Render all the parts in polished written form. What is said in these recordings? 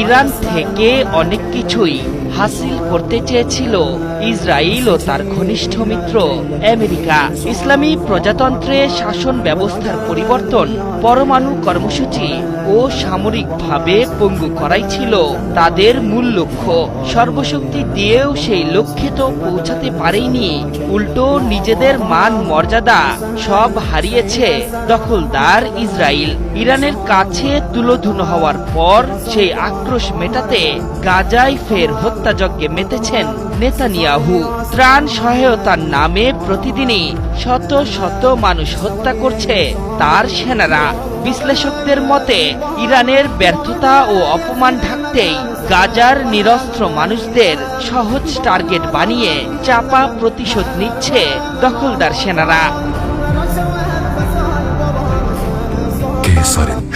Iran থেকে অনেক কিছুই হাসিল করতে চেয়েছিল ইসরায়েল ও তার ঘনিষ্ঠ মিত্র আমেরিকা। ইসলামী প্রজাতন্ত্রে শাসন ব্যবস্থার পরিবর্তন, পরমাণু কর্মসূচি ও সামরিকভাবে পঙ্গু করাই ছিল তাদের মূল লক্ষ্য। সর্বশক্তি দিয়েও সেই লক্ষ্যে তো পৌঁছাতে পারেনি, উল্টো নিজেদের মান মর্যাদা সব হারিয়েছে দখলদার ইসরায়েল। ইরানের কাছে তুলোধুনো হওয়ার পর সেই আক্রোশ মেটাতে গাজায় ফের হত্যাযজ্ঞে মেতেছেন নেতানিয়াহু। ত্রাণ সহায়তার নামে প্রতিদিনই শত শত মানুষ হত্যা করছে তার সেনারা। বিশ্লেষকদের মতে ইরানের ব্যর্থতা ও অপমান ঢাকতেই গাজার নিরস্ত্র মানুষদের সহজ টার্গেট বানিয়ে চাপা প্রতিশোধ নিচ্ছে দখলদার সেনারা।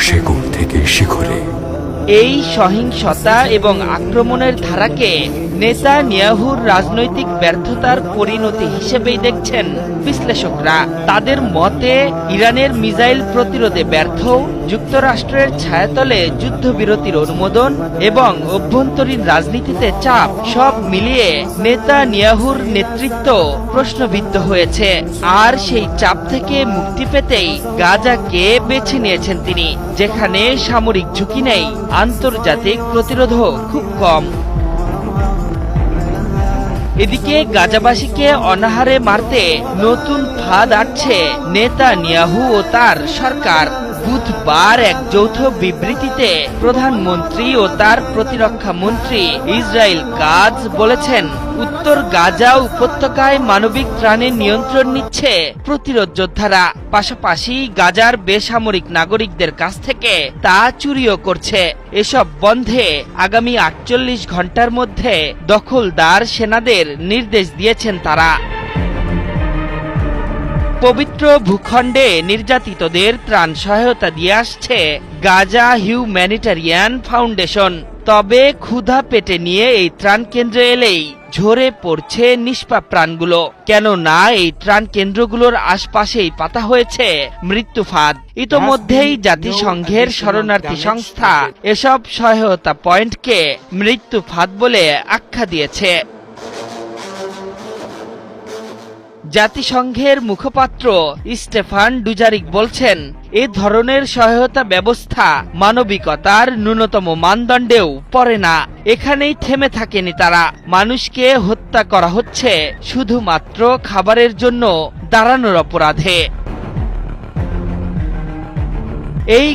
শেকড় থেকে শিখরে এই সহিংসতা এবং আক্রমণের ধারাকে নেতানিয়াহুর রাজনৈতিক ব্যর্থতার পরিণতি হিসেবেই দেখছেন বিশ্লেষকরা। তাদের মতে ইরানের মিসাইল প্রতিরোধে ব্যর্থ, যুক্তরাষ্ট্রের ছায়াতলে যুদ্ধবিরতির অনুমোদন এবং অভ্যন্তরীণ রাজনীতিতে চাপ সব মিলিয়ে নেতানিয়াহুর নেতৃত্ব প্রশ্নবিদ্ধ হয়েছে। আর সেই চাপ থেকে মুক্তি পেতেই গাজাকে বেছে নিয়েছেন তিনি, যেখানে সামরিক ঝুঁকি নেই, আন্তর্জাতিক প্রতিরোধও খুব কম। এদিকে গাজাবাসীকে অনাহারে মারতে নতুন ফাঁদ আঁটছে নেতানিয়াহু ও তার সরকার। বুধবার এক যৌথ বিবৃতিতে প্রধানমন্ত্রী ও তার প্রতিরক্ষা মন্ত্রী ইসরায়েল কাজ বলেছেন, উত্তর গাজা উপত্যকায় মানবিক ত্রাণের নিয়ন্ত্রণ নিচ্ছে প্রতিরোধ যোদ্ধারা, পাশাপাশি গাজার বেসামরিক নাগরিকদের কাছ থেকে তা চুরিও করছে। এসব বন্ধে আগামী ৪৮ ঘন্টার মধ্যে দখলদার সেনাদের নির্দেশ দিয়েছেন তারা। পবিত্র ভূখণ্ডে নির্যাতিতদের ত্রাণ সহায়তা দিয়ে আসছে গাজা হিউম্যানিটারিয়ান ফাউন্ডেশন। তবে ক্ষুধা পেটে নিয়ে এই ত্রাণ কেন্দ্রে এলেই ঝরে পড়ছে নিষ্পাপ প্রাণগুলো, কেননা এই ত্রাণ কেন্দ্রগুলোর আশপাশেই পাতা হয়েছে মৃত্যু ফাঁদ। ইতোমধ্যেই জাতিসংঘের শরণার্থী সংস্থা এসব সহায়তা পয়েন্টকে মৃত্যু ফাঁদ বলে আখ্যা দিয়েছে। জাতিসংঘের মুখপাত্র স্টেফান ডুজারিক বলছেন, এ ধরনের সহায়তা ব্যবস্থা মানবিকতার ন্যূনতম মানদণ্ডেও পড়ে না। এখানেই থেমে থাকেনি তারা, মানুষকে হত্যা করা হচ্ছে শুধুমাত্র খাবারের জন্য দাঁড়ানোর অপরাধে। এই